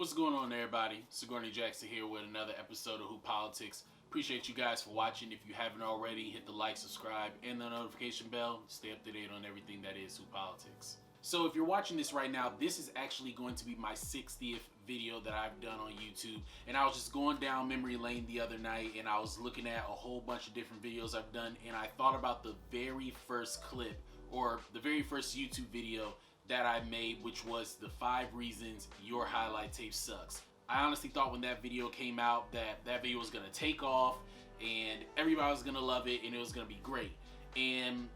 What's going on, everybody? Sigourney Jackson here with another episode of Who Politics. Appreciate you guys for watching. If you haven't already, hit the like, subscribe, and the notification bell. Stay up to date on everything that is Who Politics. So if you're watching this right now, this is actually going to be my 60th video that I've done on YouTube. And I was just going down memory lane the other night and I was looking at a whole bunch of different videos I've done, and I thought about the very first clip or the very first YouTube video that I made, which was the 5 reasons your highlight tape sucks. I honestly thought when that video came out that video was gonna take off and everybody was gonna love it and it was gonna be great. And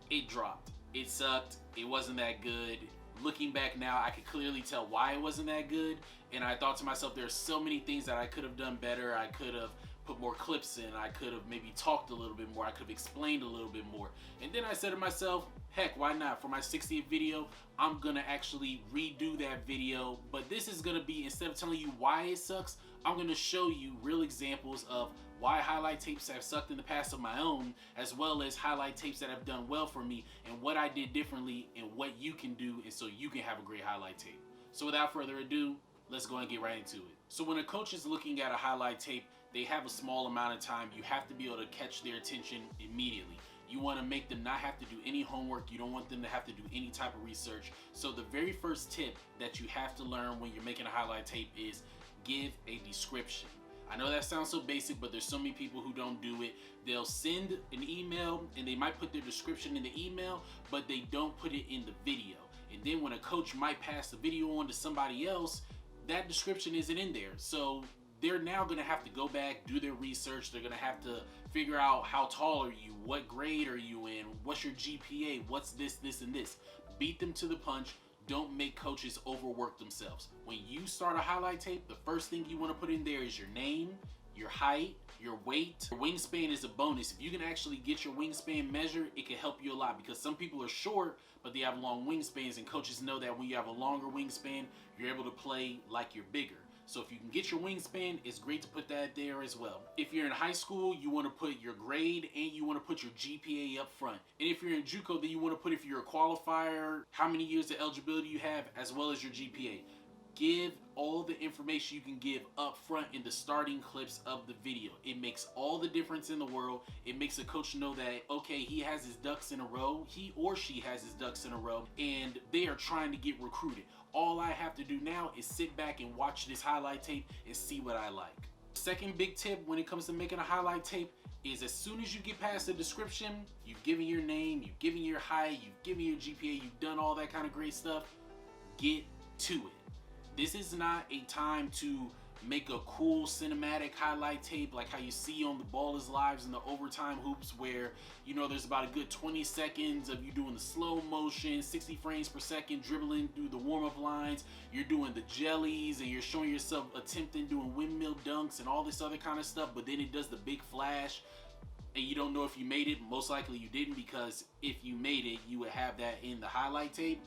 it dropped. It sucked. It wasn't that good. Looking back now, I could clearly tell why it wasn't that good. And I thought to myself, there's so many things that I could have done better. I could have put more clips in. I could have maybe talked a little bit more. I could have explained a little bit more. And then I said to myself, heck, why not? For my 60th video, I'm gonna actually redo that video. But this is gonna be, instead of telling you why it sucks, I'm gonna show you real examples of why highlight tapes have sucked in the past of my own, as well as highlight tapes that have done well for me and what I did differently and what you can do, and so you can have a great highlight tape. So without further ado, let's go and get right into it. So when a coach is looking at a highlight tape, they have a small amount of time. You have to be able to catch their attention immediately. You want to make them not have to do any homework. You don't want them to have to do any type of research. So the very first tip that you have to learn when you're making a highlight tape is give a description. I know that sounds so basic, but there's so many people who don't do it. They'll send an email and they might put their description in the email, but they don't put it in the video. And then when a coach might pass the video on to somebody else, that description isn't in there. So they're now gonna have to go back, do their research. They're gonna have to figure out how tall are you, what grade are you in, what's your GPA, what's this, and this. Beat them to the punch. Don't make coaches overwork themselves. When you start a highlight tape, the first thing you wanna put in there is your name, your height, your weight. Your wingspan is a bonus. If you can actually get your wingspan measured, it can help you a lot, because some people are short, but they have long wingspans, and coaches know that when you have a longer wingspan, you're able to play like you're bigger. So if you can get your wingspan, it's great to put that there as well. If you're in high school, you want to put your grade and you want to put your GPA up front. And if you're in JUCO, then you want to put, if you're a qualifier, how many years of eligibility you have, as well as your GPA. Give all the information you can give up front in the starting clips of the video. It makes all the difference in the world. It makes a coach know that, okay, he has his ducks in a row, he or she has his ducks in a row, and they are trying to get recruited. All I have to do now is sit back and watch this highlight tape and see what I like. Second big tip when it comes to making a highlight tape is, as soon as you get past the description, you've given your name, you've given your height, you've given your GPA, you've done all that kind of great stuff, get to it. This is not a time to make a cool cinematic highlight tape like how you see on the Ballers Lives and the overtime hoops, where, you know, there's about a good 20 seconds of you doing the slow motion, 60 frames per second, dribbling through the warm-up lines. You're doing the jellies and you're showing yourself attempting doing windmill dunks and all this other kind of stuff, but then it does the big flash and you don't know if you made it. Most likely you didn't, because if you made it, you would have that in the highlight tape.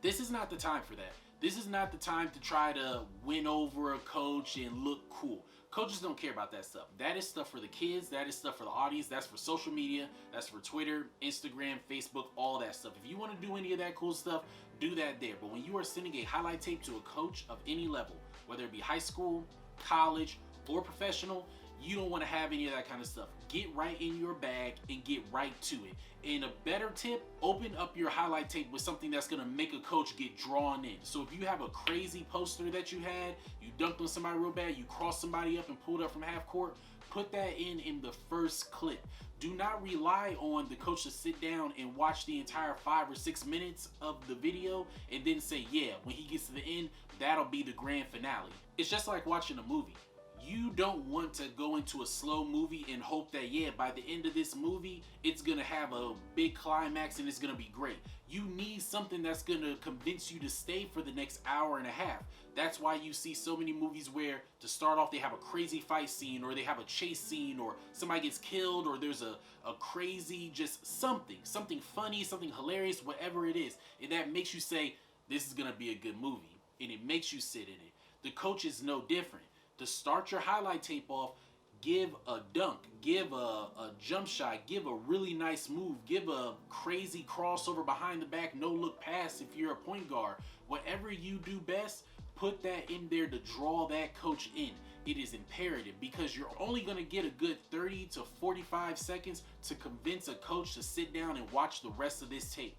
This is not the time for that. This is not the time to try to win over a coach and look cool. Coaches don't care about that stuff. That is stuff for the kids. That is stuff for the audience. That's for social media. That's for Twitter, Instagram, Facebook, all that stuff. If you want to do any of that cool stuff, do that there. But when you are sending a highlight tape to a coach of any level, whether it be high school, college, or professional, you don't want to have any of that kind of stuff. Get right in your bag and get right to it. And a better tip, open up your highlight tape with something that's going to make a coach get drawn in. So if you have a crazy poster that you had, you dunked on somebody real bad, you crossed somebody up and pulled up from half court, put that in the first clip. Do not rely on the coach to sit down and watch the entire 5 or 6 minutes of the video and then say, yeah, when he gets to the end, that'll be the grand finale. It's just like watching a movie. You don't want to go into a slow movie and hope that, yeah, by the end of this movie, it's gonna have a big climax and it's gonna be great. You need something that's gonna convince you to stay for the next hour and a half. That's why you see so many movies where, to start off, they have a crazy fight scene, or they have a chase scene, or somebody gets killed, or there's a crazy, just something funny, something hilarious, whatever it is. And that makes you say, this is gonna be a good movie. And it makes you sit in it. The coach is no different. To start your highlight tape off, give a dunk, give a jump shot, give a really nice move, give a crazy crossover behind the back, no look pass if you're a point guard. Whatever you do best, Put that in there to draw that coach in. It is imperative because you're only going to get a good 30 to 45 seconds to convince a coach to sit down and watch the rest of this tape.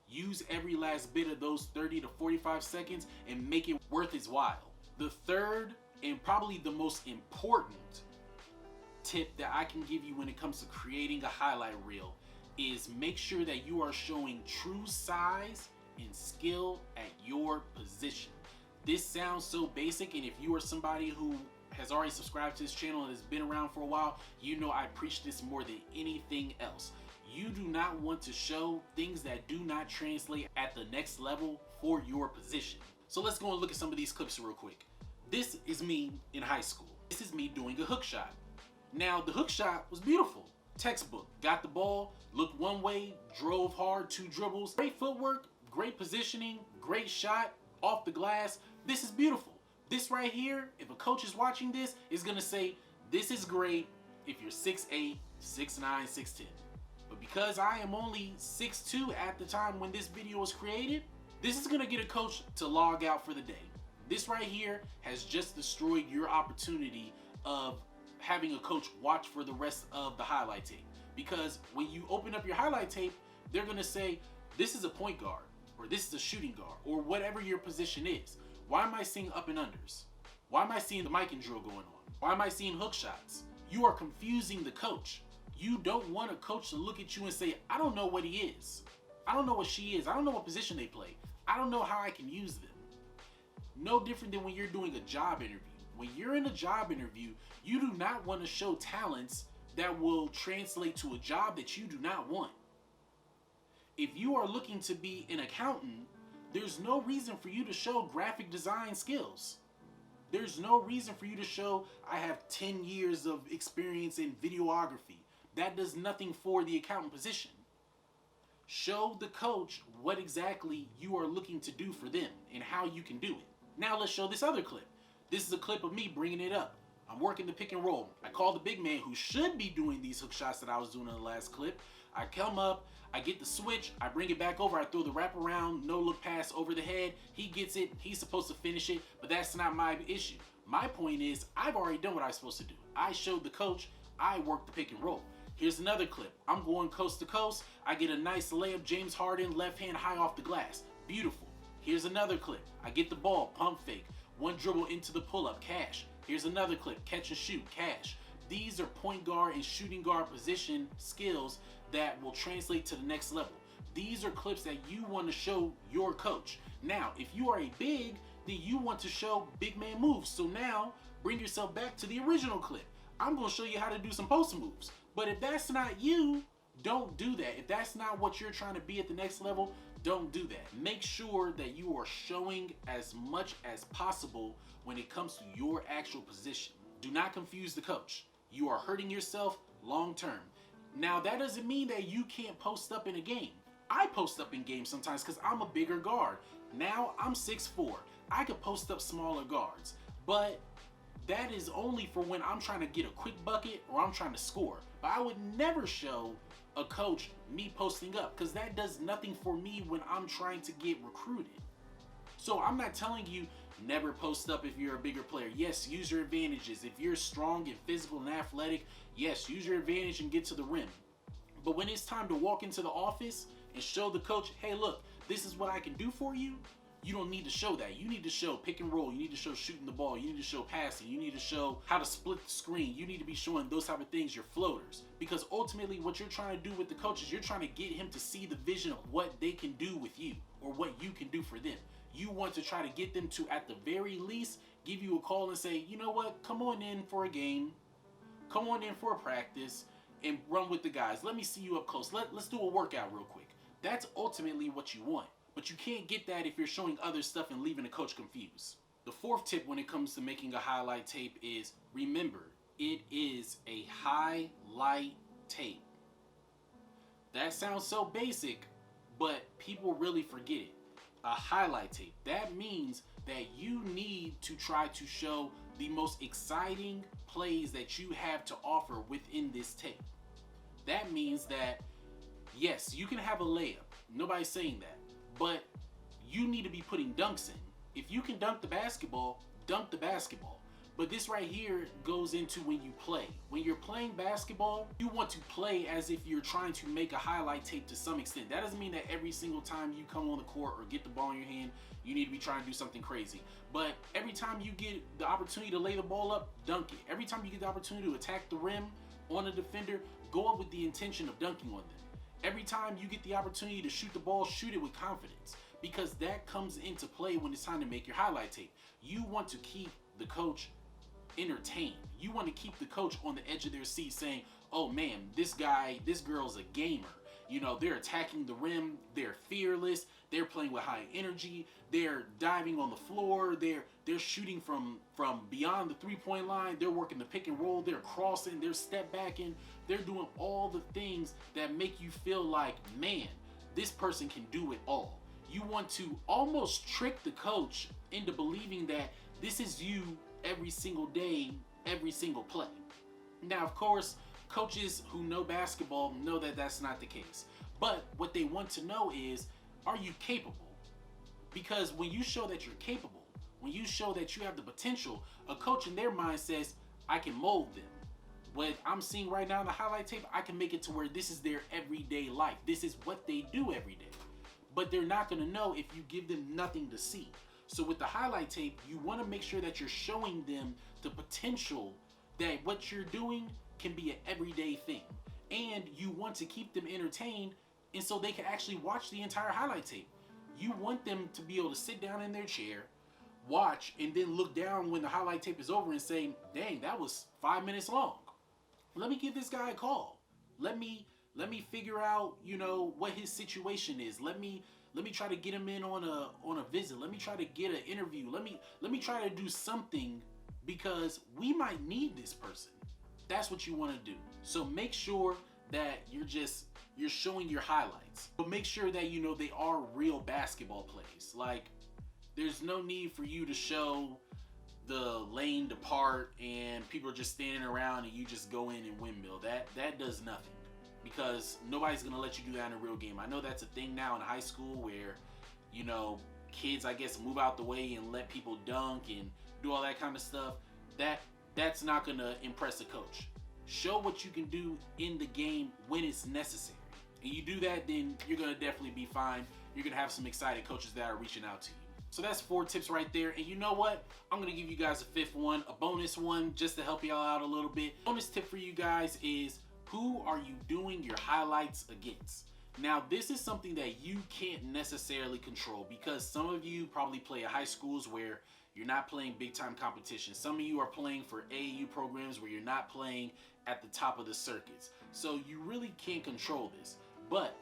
Use every last bit of those 30 to 45 seconds and make it worth his while. The third and probably the most important tip that I can give you when it comes to creating a highlight reel is make sure that you are showing true size and skill at your position. This sounds so basic, and if you are somebody who has already subscribed to this channel and has been around for a while, you know I preach this more than anything else. You do not want to show things that do not translate at the next level for your position. So let's go and look at some of these clips real quick. This is me in high school. This is me doing a hook shot. Now, the hook shot was beautiful. Textbook. Got the ball, looked one way, drove hard, 2 dribbles. Great footwork, great positioning, great shot, off the glass. This is beautiful. This right here, if a coach is watching this, is gonna say, this is great if you're 6'8", 6'9", 6'10". But because I am only 6'2" at the time when this video was created, this is gonna get a coach to log out for the day. This right here has just destroyed your opportunity of having a coach watch for the rest of the highlight tape. Because when you open up your highlight tape, they're gonna say, this is a point guard, or this is a shooting guard, or whatever your position is. Why am I seeing up and unders? Why am I seeing the mic and drill going on? Why am I seeing hook shots? You are confusing the coach. You don't want a coach to look at you and say, I don't know what he is. I don't know what she is. I don't know what position they play. I don't know how I can use them. No different than when you're doing a job interview. When you're in a job interview, you do not want to show talents that will translate to a job that you do not want. If you are looking to be an accountant, there's no reason for you to show graphic design skills. There's no reason for you to show I have 10 years of experience in videography. That does nothing for the accountant position. Show the coach what exactly you are looking to do for them and how you can do it. Now let's show this other clip. This is a clip of me bringing it up. I'm working the pick and roll. I call the big man who should be doing these hook shots that I was doing in the last clip. I come up, I get the switch, I bring it back over, I throw the wraparound, no look pass over the head. He gets it, he's supposed to finish it, but that's not my issue. My point is, I've already done what I'm supposed to do. I showed the coach, I worked the pick and roll. Here's another clip. I'm going coast to coast. I get a nice layup, James Harden, left hand high off the glass. Beautiful. Here's another clip. I get the ball, pump fake, one dribble into the pull-up, cash. Here's another clip, catch and shoot, cash. These are point guard and shooting guard position skills that will translate to the next level. These are clips that you want to show your coach. Now, if you are a big, then you want to show big man moves. So now, bring yourself back to the original clip. I'm going to show you how to do some post moves. But if that's not you, don't do that. If that's not what you're trying to be at the next level, don't do that. Make sure that you are showing as much as possible when it comes to your actual position. Do not confuse the coach. You are hurting yourself long term. Now, that doesn't mean that you can't post up in a game. I post up in games sometimes because I'm a bigger guard. Now, I'm 6'4". I could post up smaller guards. But that is only for when I'm trying to get a quick bucket or I'm trying to score. But I would never show a coach me posting up because that does nothing for me when I'm trying to get recruited. So I'm not telling you never post up if you're a bigger player. Yes, use your advantages. If you're strong and physical and athletic, yes, use your advantage and get to the rim. But when it's time to walk into the office and show the coach, hey, look, this is what I can do for you, you don't need to show that. You need to show pick and roll. You need to show shooting the ball. You need to show passing. You need to show how to split the screen. You need to be showing those type of things, your floaters. Because ultimately what you're trying to do with the coaches, you're trying to get him to see the vision of what they can do with you or what you can do for them. You want to try to get them to, at the very least, give you a call and say, you know what, come on in for a game. Come on in for a practice and run with the guys. Let me see you up close. Let's do a workout real quick. That's ultimately what you want. But you can't get that if you're showing other stuff and leaving the coach confused. The fourth tip when it comes to making a highlight tape is, remember, it is a highlight tape. That sounds so basic, but people really forget it. A highlight tape. That means that you need to try to show the most exciting plays that you have to offer within this tape. That means that, yes, you can have a layup. Nobody's saying that. But you need to be putting dunks in. If you can dunk the basketball, dunk the basketball. But this right here goes into when you play. When you're playing basketball, you want to play as if you're trying to make a highlight tape to some extent. That doesn't mean that every single time you come on the court or get the ball in your hand, you need to be trying to do something crazy. But every time you get the opportunity to lay the ball up, dunk it. Every time you get the opportunity to attack the rim on a defender, go up with the intention of dunking on them. Every time you get the opportunity to shoot the ball, shoot it with confidence, because that comes into play when it's time to make your highlight tape. You want to keep the coach entertained. You want to keep the coach on the edge of their seat saying, oh man, this girl's a gamer. You know, they're attacking the rim, they're fearless, they're playing with high energy, they're diving on the floor, they're shooting from beyond the three-point line, they're working the pick and roll, they're crossing, they're step backing, they're doing all the things that make you feel like, man, this person can do it all. You want to almost trick the coach into believing that this is you every single day, every single play. Now, of course, coaches who know basketball know that that's not the case. But what they want to know is, are you capable? Because when you show that you're capable, when you show that you have the potential, a coach in their mind says, I can mold them. What I'm seeing right now in the highlight tape, I can make it to where this is their everyday life. This is what they do every day. But they're not going to know if you give them nothing to see. So with the highlight tape, you want to make sure that you're showing them the potential that what you're doing can be an everyday thing. And you want to keep them entertained, and so they can actually watch the entire highlight tape. You want them to be able to sit down in their chair, watch, and then look down when the highlight tape is over and say, dang, that was 5 minutes long. Let me give this guy a call. Let me figure out, you know, what his situation is. Let me try to get him in on a visit. Let me try to get an interview. Let me try to do something, because we might need this person. That's what you want to do. So make sure that you're showing your highlights, but make sure that you know they are real basketball plays. Like, there's no need for you to show the lane depart and people are just standing around and you just go in and windmill. That does nothing, because nobody's gonna let you do that in a real game. I know that's a thing now in high school where, you know, kids, I guess, move out the way and let people dunk and do all that kind of stuff. That's not gonna impress a coach. Show what you can do in the game when it's necessary. And you do that, then you're gonna definitely be fine. You're gonna have some excited coaches that are reaching out to you. So that's 4 tips right there. And you know what? I'm gonna give you guys a 5th one, a bonus one, just to help y'all out a little bit. Bonus tip for you guys is, who are you doing your highlights against? Now, this is something that you can't necessarily control, because some of you probably play at high schools where you're not playing big time competition. Some of you are playing for AAU programs where you're not playing at the top of the circuits. So you really can't control this. But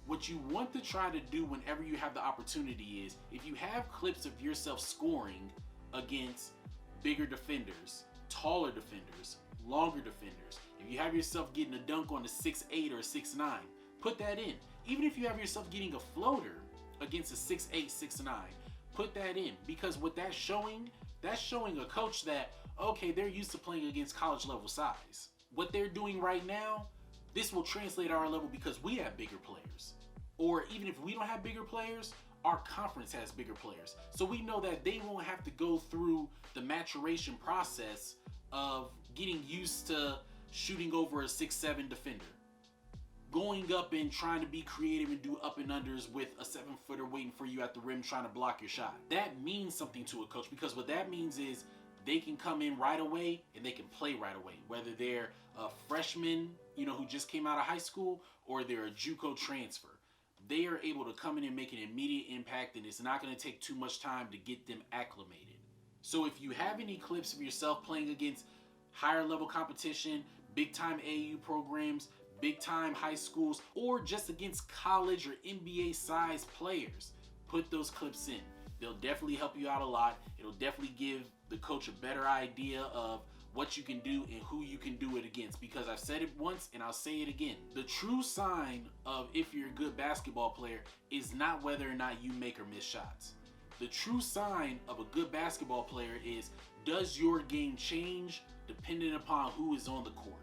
what you want to try to do whenever you have the opportunity is, if you have clips of yourself scoring against bigger defenders, taller defenders, longer defenders, if you have yourself getting a dunk on a 6'8" or a 6'9", put that in. Even if you have yourself getting a floater against a 6'8", 6'9", put that in, because what that's showing a coach that, okay, they're used to playing against college level size. What they're doing right now, this will translate at our level because we have bigger players. Or even if we don't have bigger players, our conference has bigger players. So we know that they won't have to go through the maturation process of getting used to shooting over a 6'7" defender, going up and trying to be creative and do up and unders with a 7-footer waiting for you at the rim trying to block your shot. That means something to a coach, because what that means is they can come in right away and they can play right away, whether they're a freshman, you know, who just came out of high school, or they're a JUCO transfer. They are able to come in and make an immediate impact, and it's not going to take too much time to get them acclimated. So if you have any clips of yourself playing against higher level competition, big time AAU programs, big time high schools, or just against college or NBA size players, put those clips in. They'll definitely help you out a lot. It'll definitely give the coach a better idea of what you can do and who you can do it against, because I've said it once and I'll say it again. The true sign of if you're a good basketball player is not whether or not you make or miss shots. The true sign of a good basketball player is, does your game change depending upon who is on the court?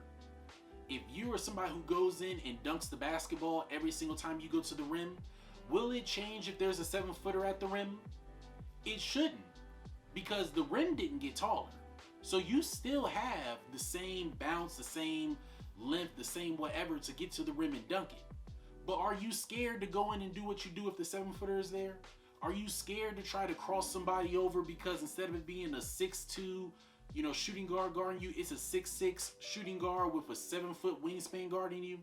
If you are somebody who goes in and dunks the basketball every single time you go to the rim, will it change if there's a 7-footer at the rim? It shouldn't, because the rim didn't get taller. So you still have the same bounce, the same length, the same whatever to get to the rim and dunk it. But are you scared to go in and do what you do if the 7-footer is there? Are you scared to try to cross somebody over because instead of it being a 6'2", shooting guard guarding you, it's a 6'6" shooting guard with a 7-foot wingspan guarding you?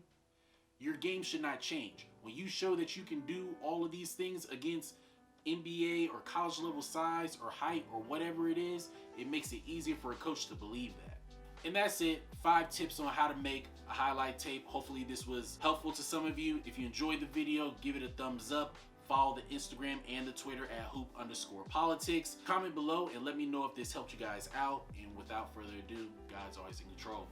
Your game should not change. When you show that you can do all of these things against NBA or college level size or height or whatever it is, it makes it easier for a coach to believe that. And that's it. 5 tips on how to make a highlight tape. Hopefully this was helpful to some of you. If you enjoyed the video, give it a thumbs up. Follow the Instagram and the Twitter at @hoop_politics. Comment below and let me know if this helped you guys out. And without further ado, God's always in control.